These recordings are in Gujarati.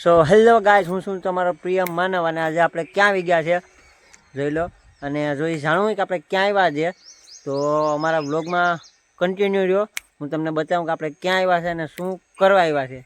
સો હેલો ગાઈસ, હું છું તમારો પ્રિય માનવ અને આજે આપણે ક્યાં આવી ગયા છે જોઈ લો. અને જોઈ જાણવું કે આપણે ક્યાં આવ્યા છે તો અમારા વ્લોગમાં કન્ટિન્યુ રહ્યો. હું તમને બતાવું કે આપણે ક્યાં આવ્યા છે અને શું કરવા આવ્યા છે.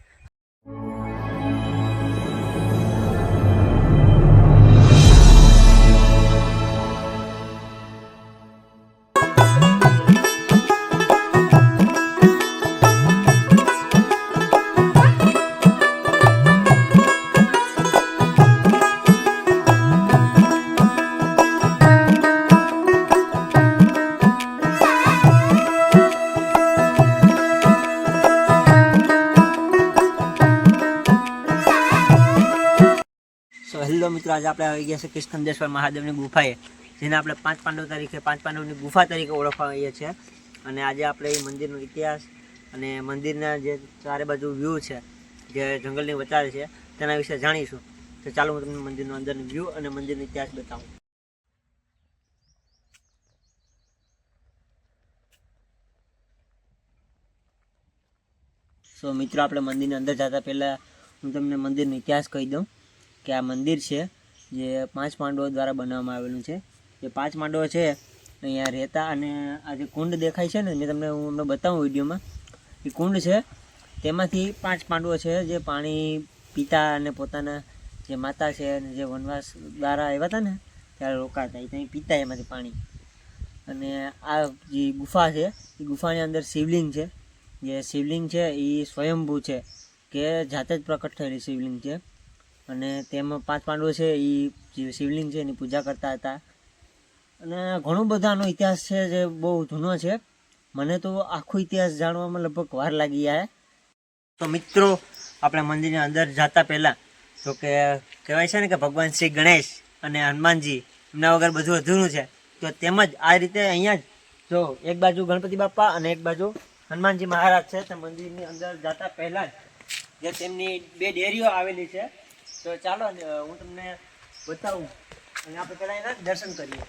હેલો મિત્રો, આજે આપણે આવી ગયા છે કિષ્કંદેશ્વર મહાદેવની ગુફાએ, જેને આપણે પાંચ પાંડવની ગુફા તરીકે ઓળખવા આવીએ છીએ. અને આજે આપણે એ મંદિરનો ઇતિહાસ અને મંદિરના જે ચારે બાજુ વ્યૂ છે, જે જંગલની વચારે છે, તેના વિશે જાણીશું. તો ચાલો હું તમને મંદિરનો અંદરનો વ્યૂ અને મંદિરનો ઇતિહાસ બતાવું. સો મિત્રો, આપણે મંદિરની અંદર જતા પહેલાં હું તમને મંદિરનો ઇતિહાસ કહી દઉં કે આ મંદિર છે જે પાંચ પાંડવો દ્વારા બનાવવામાં આવેલું છે. જે પાંચ પાંડવો છે અહીંયા રહેતા, અને આ જે કુંડ દેખાય છે ને, મેં તમને બતાવું વિડીયોમાં, એ કુંડ છે. તેમાંથી પાંચ પાંડવો છે જે પાણી પીતા અને પોતાના જે માતા છે અને જે વનવાસ દ્વારા આવ્યા હતા ને ત્યારે રોકાતા, એ ત્યાં પીતા એમાંથી પાણી. અને આ જે ગુફા છે એ ગુફાની અંદર શિવલિંગ છે. જે શિવલિંગ છે એ સ્વયંભૂ છે, કે જાતે જ પ્રકટ થયેલી શિવલિંગ છે. અને તેમાં પાંચ પાંડવો છે એ જે શિવલિંગ છે એની પૂજા કરતા હતા. અને ઘણું બધાનો ઇતિહાસ છે જે બહુ જૂનો છે. મને તો આખો ઇતિહાસ જાણવામાં લગભગ વાર લાગી જાય. તો મિત્રો, આપણે મંદિરની અંદર જતા પહેલાં તો કે કહેવાય છે ને કે ભગવાન શ્રી ગણેશ અને હનુમાનજી એમના વગર બધું અધૂરું છે. તો તેમજ આ રીતે અહીંયા જ જો એક બાજુ ગણપતિ બાપા અને એક બાજુ હનુમાનજી મહારાજ છે. તે મંદિરની અંદર જતા પહેલાં જ જે તેમની બે ડેરીઓ આવેલી છે. તો ચાલો હું તમને બતાવું અને આપણે પહેલાં એના દર્શન કરીએ.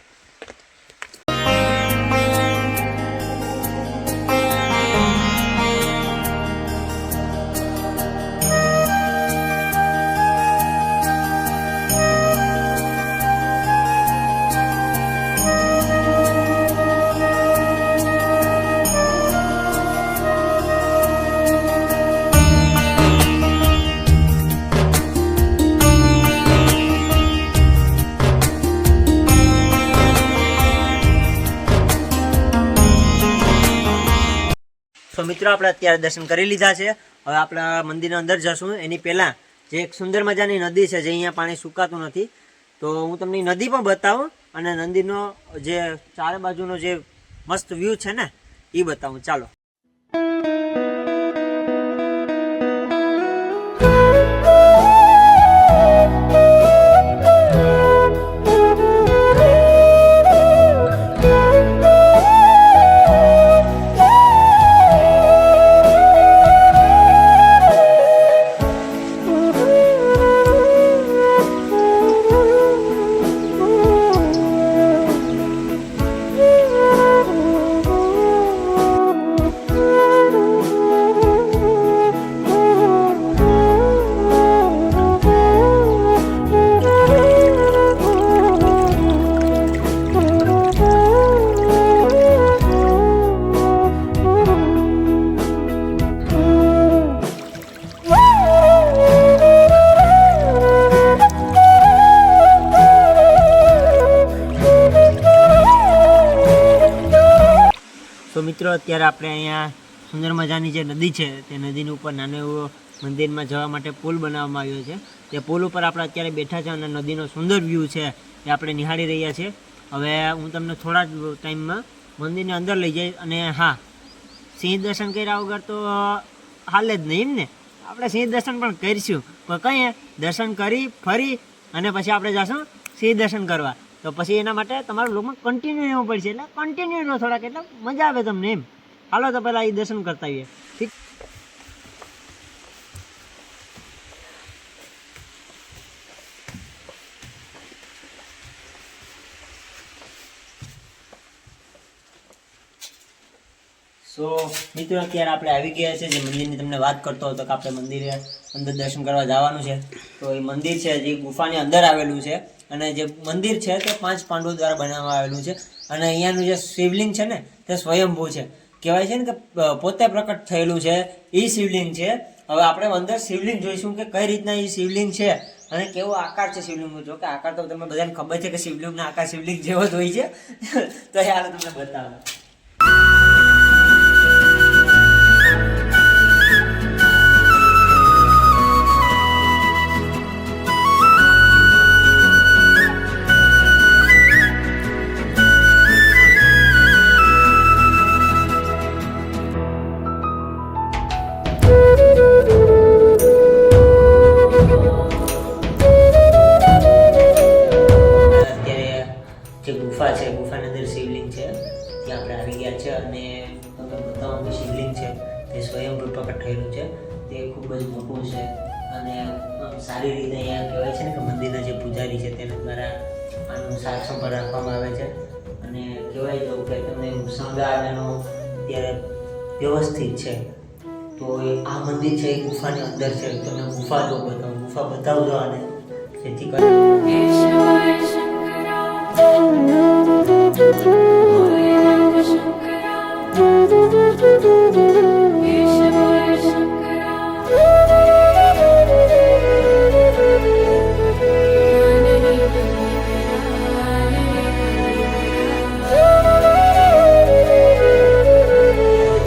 તો મિત્રો, આપણે અત્યારે દર્શન કરી લીધા છે. હવે આપણા મંદિરના અંદર જશું. એની પહેલાં જે એક સુંદર મજાની નદી છે, જે અહીંયા પાણી સુકાતું નથી, તો હું તમને નદી પણ બતાવું અને નદીનો જે ચારે બાજુનો જે મસ્ત વ્યૂ છે ને એ બતાવું. ચાલો. તો મિત્રો, અત્યારે આપણે અહીંયા સુંદર મજાની જે નદી છે તે નદીની ઉપર નાનો એવો મંદિરમાં જવા માટે પુલ બનાવવામાં આવ્યો છે. તે પુલ ઉપર આપણે અત્યારે બેઠા છે અને નદીનો સુંદર વ્યૂ છે એ આપણે નિહાળી રહ્યા છીએ. હવે હું તમને થોડા જ ટાઈમમાં મંદિરની અંદર લઈ જઈશ. અને હા, સિંહ દર્શન કર્યા વગર તો હાલે જ નહીં એમ ને. આપણે સિંહ દર્શન પણ કરીશું, પણ કંઈ દર્શન કરી ફરી અને પછી આપણે જઈશું સિંહ દર્શન કરવા. તો પછી એના માટે તમારા લોકોમાં કન્ટિન્યુ રહેવું પડશે. એટલે કન્ટિન્યુ થોડાક, એટલે મજા આવે તમને એમ. હાલો તો પહેલાં એ દર્શન કરતા આવીએ. ઠીક. સો મિત્રો, અત્યારે આપણે આવી ગયા છે જે મંદિરની તમને વાત કરતો હતો કે આપણે મંદિરે અંદર દર્શન કરવા જવાનું છે. તો એ મંદિર છે જે ગુફાની અંદર આવેલું છે અને જે મંદિર છે તે 5 પાંડવો દ્વારા બનાવવામાં આવેલું છે. અને અહીંયાનું જે શિવલિંગ છે ને તે સ્વયંભૂ છે, કહેવાય છે ને કે પોતે પ્રકટ થયેલું છે એ શિવલિંગ છે. હવે આપણે અંદર શિવલિંગ જોઈશું કે કઈ રીતના એ શિવલિંગ છે અને કેવો આકાર છે શિવલિંગનો. જો કે આકાર તો તમને બધાને ખબર છે કે શિવલિંગનો આકાર શિવલિંગ જેવો જ હોય છે. તો એ હાલ તમને બતાવો. ગુફા છે, ગુફાની અંદર શિવલિંગ છે, ત્યાં આપણે આવી ગયા છે. અને તમને બતાવવાનું શિવલિંગ છે તે સ્વયંભૂ પ્રકટ થયેલું છે, તે ખૂબ જ મોટું છે. અને સારી રીતે અહીંયા કહેવાય છે ને કે મંદિરના જે પૂજારી છે તેના દ્વારા આનું સાર સંભાળ રાખવામાં આવે છે. અને કહેવાય તો કે તમને શણગાર એનો અત્યારે વ્યવસ્થિત છે. તો આ મંદિર છે એ ગુફાની અંદર છે. તમને ગુફા જો બતાવું, ગુફા બતાવજો અને જેથી કરી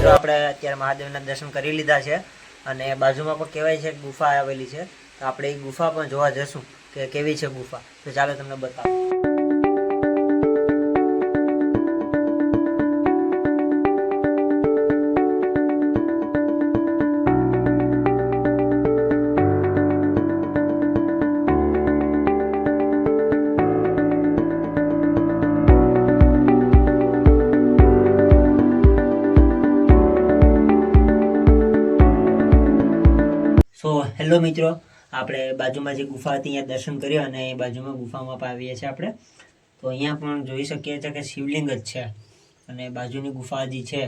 આપણે અત્યારે મહાદેવના દર્શન કરી લીધા છે અને બાજુમાં પણ કહેવાય છે ગુફા આવેલી છે. તો આપણે એ ગુફા પણ જોવા જશું કે કેવી છે ગુફા. તો ચાલો તમને બતાવો. સો હેલો મિત્રો, આપણે બાજુમાં જે ગુફા હતી અહીંયા દર્શન કર્યા અને એ બાજુમાં ગુફામાં પણ આવીએ છીએ આપણે. તો અહીંયા પણ જોઈ શકીએ છીએ કે શિવલિંગ જ છે અને બાજુની ગુફા જે છે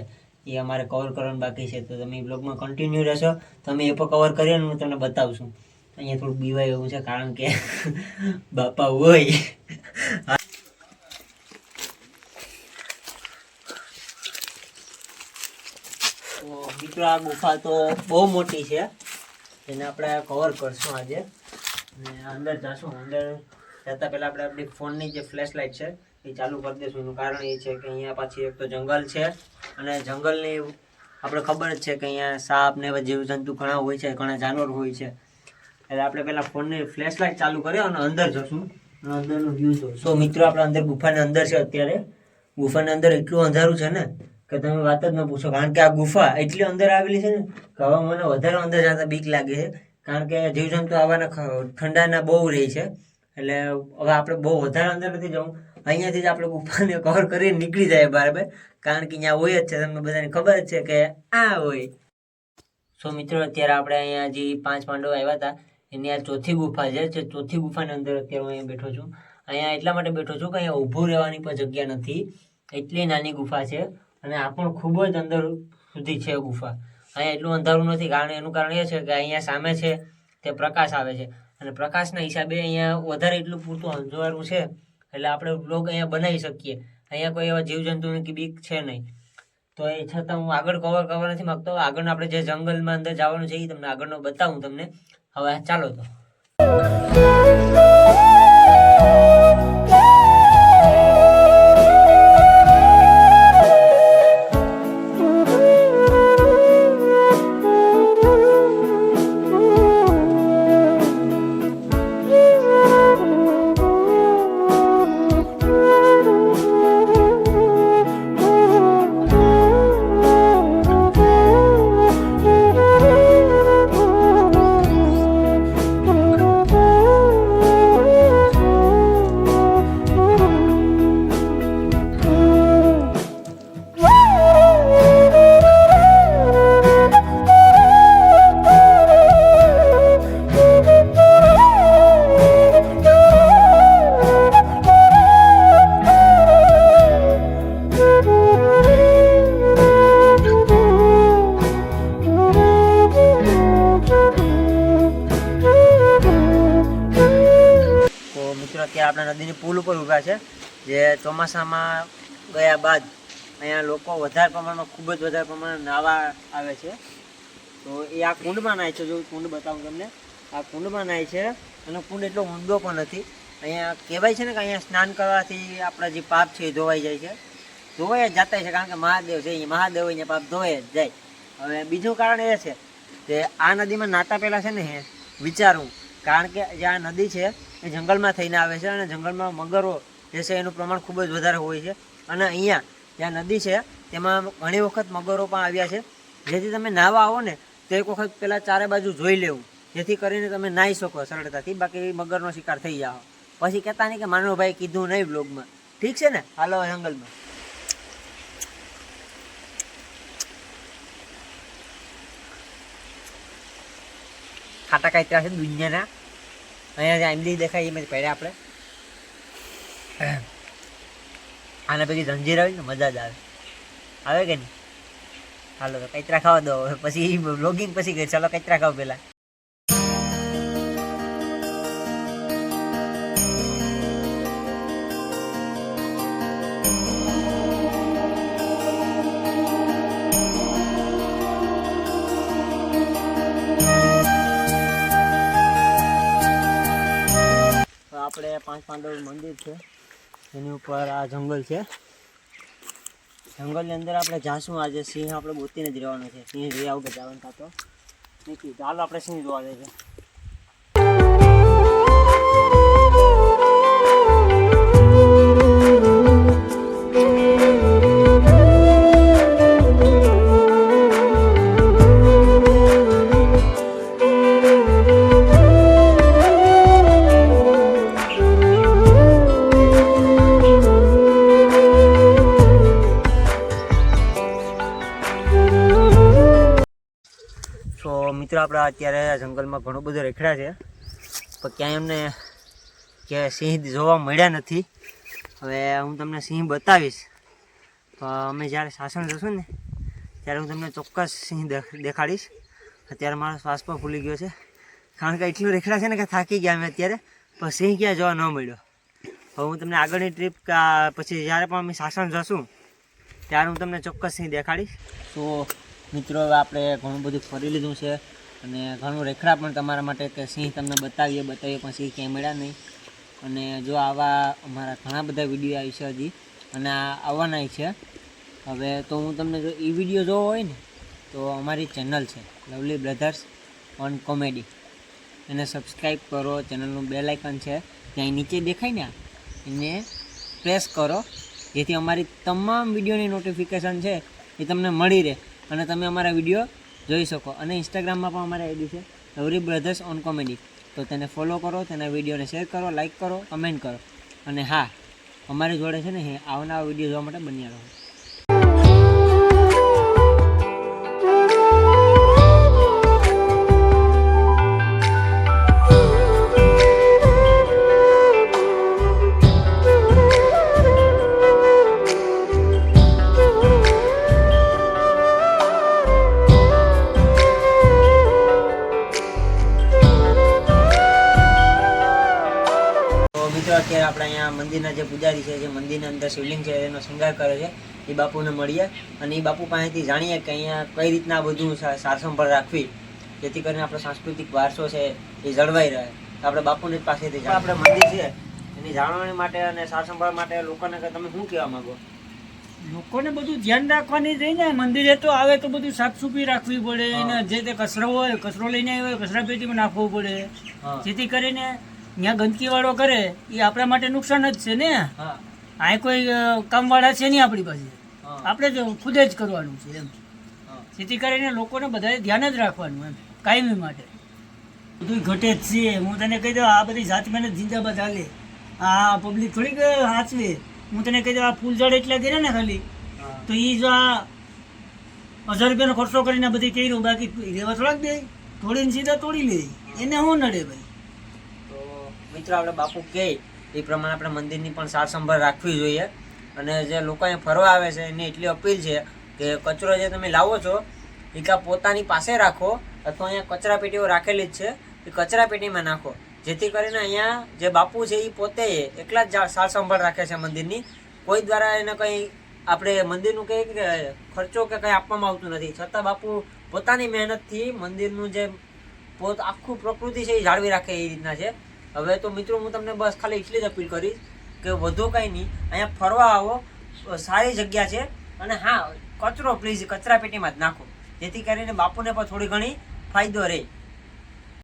એ અમારે કવર કરવાનું બાકી છે. તો તમે બ્લોગમાં કન્ટિન્યુ રહેશો, તમે એ પણ કવર કરીએ ને હું તમને બતાવશું. અહીંયા થોડુંક બીવાય એવું છે કારણ કે બાપા હોય. તો મિત્રો આ ગુફા તો બહુ મોટી છે, એને આપણે કવર કરશું આજે અને અંદર જશું. અંદર જતાં પહેલાં આપણે આપણી ફોનની જે ફ્લેશ લાઇટ છે એ ચાલુ કરી દઈશું. એનું કારણ એ છે કે અહીંયા પાછી એક તો જંગલ છે અને જંગલની આપણે ખબર જ છે કે અહીંયા સાપ ને એવા જીવજંતુ ઘણા હોય છે, ઘણા જાનવર હોય છે. એટલે આપણે પહેલાં ફોનની ફ્લેશ લાઇટ ચાલુ કર્યો અને અંદર જશું અને અંદરનું વ્યૂ જોઈશું. સો મિત્રો આપણે અંદર ગુફાની અંદર છે. અત્યારે ગુફાની અંદર એટલું અંધારું છે ને કે તમે વાત જ ન પૂછો. કારણ કે આ ગુફા એટલી અંદર આવેલી છે ને કે હવે મને વધારે અંદર જતા બીક લાગે છે. કારણ કે જીવજંતુ આવવાના ઠંડાના બહુ રહી છે. એટલે હવે આપણે બહુ વધારે અંદર નથી જવું, અહીંયાથી જ આપણે ગુફાને કવર કરીને નીકળી જાય બરાબર. કારણ કે અહીંયા હોય જ છે, તમને બધાને ખબર જ છે કે આ હોય. સો મિત્રો અત્યારે આપણે અહીંયા જે 5 પાંડવો આવ્યા હતા એની આ ચોથી ગુફા છે. ચોથી ગુફાની અંદર અત્યારે હું અહીંયા બેઠો છું. અહીંયા એટલા માટે બેઠો છું કે અહીંયા ઊભું રહેવાની પણ જગ્યા નથી, એટલી નાની ગુફા છે. અને આ પણ ખૂબ જ અંદર સુધી છે ગુફા. અહીંયા એટલું અંધારું નથી, કારણ એનું કારણ એ છે કે અહીંયા સામે છે તે પ્રકાશ આવે છે અને પ્રકાશના હિસાબે અહીંયા વધારે એટલું પૂરતું અંધારું છે એટલે આપણે બ્લોગ અહીંયા બનાવી શકીએ. અહીંયા કોઈ એવા જીવજંતુની કે બીક છે નહીં. તો એ છતાં હું આગળ કવર કરવા નથી માગતો. આગળ આપણે જે જંગલમાં અંદર જવાનું છે એ તમને આગળનો બતાવું તમને. હવે ચાલો તો. મિત્રો અત્યારે આપણે નદીની પુલ ઉપર ઊભા છે, જે ચોમાસામાં ગયા બાદ અહીંયા લોકો વધારે પ્રમાણમાં ખૂબ જ વધારે પ્રમાણમાં નાહવા આવે છે. તો એ આ કુંડમાં નાય છે. જો કુંડ બતાવું તમને, આ કુંડમાં નાય છે અને કુંડ એટલો ઊંડો પણ નથી. અહીંયા કહેવાય છે ને કે અહીંયા સ્નાન કરવાથી આપણા જે પાપ છે એ ધોવાઈ જાય છે. ધોવાઈ જ જતા છે, કારણ કે મહાદેવ છે, મહાદેવ અહીંયા પાપ ધોવાઈ જ જાય. હવે બીજું કારણ એ છે કે આ નદીમાં નાતા પહેલાં છે ને વિચારવું, કારણ કે જે આ નદી છે એ જંગલમાં થઈને આવે છે અને જંગલમાં મગરો જે છે એનું પ્રમાણ ખૂબ જ વધારે હોય છે. અને અહીંયા જ્યાં નદી છે તેમાં ઘણી વખત મગરો પણ આવ્યા છે. જેથી તમે નાહવા આવો ને તો એક વખત પહેલાં ચારે બાજુ જોઈ લેવું, જેથી કરીને તમે નાહી શકો સરળતાથી. બાકી મગરનો શિકાર થઈ જાઓ, પછી કહેતા નહીં કે માનવભાઈ કીધું નહીં બ્લોગમાં. ઠીક છે ને, હાલો જંગલમાં. ખાટા કાંઈ છે દુનિયાના. અહીંયા જે આંબલી દેખાય એમાં પહેર્યા આપણે. આના પછી જંજીર આવે ને મજા જ આવે કે નહીં? હાલો તો કચરા ખાવા દો, પછી બ્લોગિંગ પછી ગઈ. ચાલો કચરા ખાવ પહેલાં. આપણે પાંચ પાંડવ મંદિર છે, એની ઉપર આ જંગલ છે. જંગલની અંદર આપણે જાશું. આજે સિંહ આપણે ગોતીને જ રહેવાનો છે. સિંહ જોઈ આવું કે જવાનું થતો નથી. ચાલો આપણે સિંહ જોવા જાય છે. તો મિત્રો આપણે અત્યારે જંગલમાં ઘણું બધું રેખડા છે, પણ ક્યાંય અમને કે સિંહ જોવા મળ્યા નથી. હવે હું તમને સિંહ બતાવીશ, તો અમે જ્યારે સાસણ જશું ને ત્યારે હું તમને ચોક્કસ સિંહ દેખાડીશ. અત્યારે મારો શ્વાસ પણ ફૂલી ગયો છે, કારણ કે એટલું રેખડા છે ને કે થાકી ગયા અમે અત્યારે, પણ સિંહ ક્યાં જોવા ન મળ્યો. હવે હું તમને આગળની ટ્રીપ પછી જ્યારે પણ અમે સાસણ જશું ત્યારે હું તમને ચોક્કસ સિંહ દેખાડીશ. તો મિત્રો હવે આપણે ઘણું બધું ફરી લીધું છે અને ઘણું રેખડા પણ તમારા માટે કે સિંહ તમને બતાવીએ પણ સિંહ ક્યાંય મળ્યા નહીં. અને જો આવા અમારા ઘણા બધા વિડીયો આવી છે હજી, અને આવવાના છે. હવે તો હું તમને જો એ વિડીયો જોવો હોય ને તો અમારી ચેનલ છે લવલી બ્રધર્સ ઓન કોમેડી, એને સબસ્ક્રાઈબ કરો. ચેનલનું બેલ આઇકન છે ત્યાં નીચે દેખાય ને, એને પ્રેસ કરો, જેથી અમારી તમામ વિડીયોની નોટિફિકેશન છે એ તમને મળી રહે અને તમે અમારા વિડીયો જોઈ શકો. અને ઇન્સ્ટાગ્રામમાં પણ અમારી આઈડી છે લવલી બ્રધર્સ ઓન કોમેડી, તો તેને ફોલો કરો, તેના વિડીયોને શેર કરો, લાઇક કરો, કમેન્ટ કરો. અને હા, અમારી જોડે છે ને આવનારા વિડીયો જોવા માટે બન્યા રહો. અત્યારે આપણે અહીંયા મંદિરના જે પૂજારી છે, જે મંદિરની અંદર શિવલિંગ છે એનો શૃંગાર કરે છે, એ બાપુને મળીએ અને એ બાપુ પાસેથી જાણીએ કે અહીંયા કઈ રીતના બધું સારસંભાળ રાખવી, જેથી કરીને આપણો સાંસ્કૃતિક વારસો છે એ જળવાઈ રહે. તો આપણે બાપુની પાસેથી આપણે મંદિર છે એની જાળવણી માટે અને સારસંભાળ માટે લોકોને તમે શું કહેવા માંગો? લોકોને બધું ધ્યાન રાખવાની રહી ને, મંદિરે તો આવે તો બધું સાફસૂફી રાખવી પડે. એને જે તે કચરો હોય, કચરો લઈને આવ્યો હોય કચરા પેટીમાં નાખવો પડે, જેથી કરીને ત્યાં ગંદકી વાળો કરે એ આપણા માટે નુકસાન જ છે ને. આ કોઈ કામવાળા છે નહીં આપણી પાસે, આપણે જ ખુદ જ કરવાનું છે એમ. જેથી કરીને લોકોને બધાએ ધ્યાન જ રાખવાનું એમ, કાયમી માટે. બધું ઘટે જ છે. હું તને કહી દઉં, આ બધી જાત મહેનત જિંદાબાદ હાલે. આ પબ્લિક થોડીક સાચવે. હું તને કહી દઉં, આ ફૂલ ઝાડ એટલા દે ને ખાલી, તો એ જો આ 1000 રૂપિયાનો ખર્ચો કરીને બધી કર્યું, બાકી રેવા થોડાક દે, તોડીને સીધા તોડી લે, એને શું નડે ભાઈ? મિત્રો આપણે બાપુ કહે એ પ્રમાણે આપણે મંદિરની પણ સાર સંભાળ રાખવી જોઈએ. અને જે લોકો અહીંયા ફરવા આવે છે એની એટલી અપીલ છે કે કચરો જે તમે લાવો છો એ કાં પોતાની પાસે રાખો અથવા અહીંયા કચરા પેટીઓ રાખેલી જ છે એ કચરા પેટીમાં નાખો, જેથી કરીને અહીંયા જે બાપુ છે એ પોતે એકલા જ સાર સંભાળ રાખે છે મંદિરની. કોઈ દ્વારા એને કંઈ આપણે મંદિરનું કંઈ ખર્ચો કે કંઈ આપવામાં આવતું નથી, છતાં બાપુ પોતાની મહેનતથી મંદિરનું જે આખું પ્રકૃતિ છે એ જાળવી રાખે એ રીતના છે. હવે તો મિત્રો હું તમને બસ ખાલી એટલી જ અપીલ કરીશ કે વધુ કંઈ નહીં, અહીંયા ફરવા આવો, સારી જગ્યા છે. અને હા, કચરો પ્લીઝ કચરા પેટીમાં જ નાખો, જેથી કરીને બાપુને પણ થોડી ઘણી ફાયદો રહે.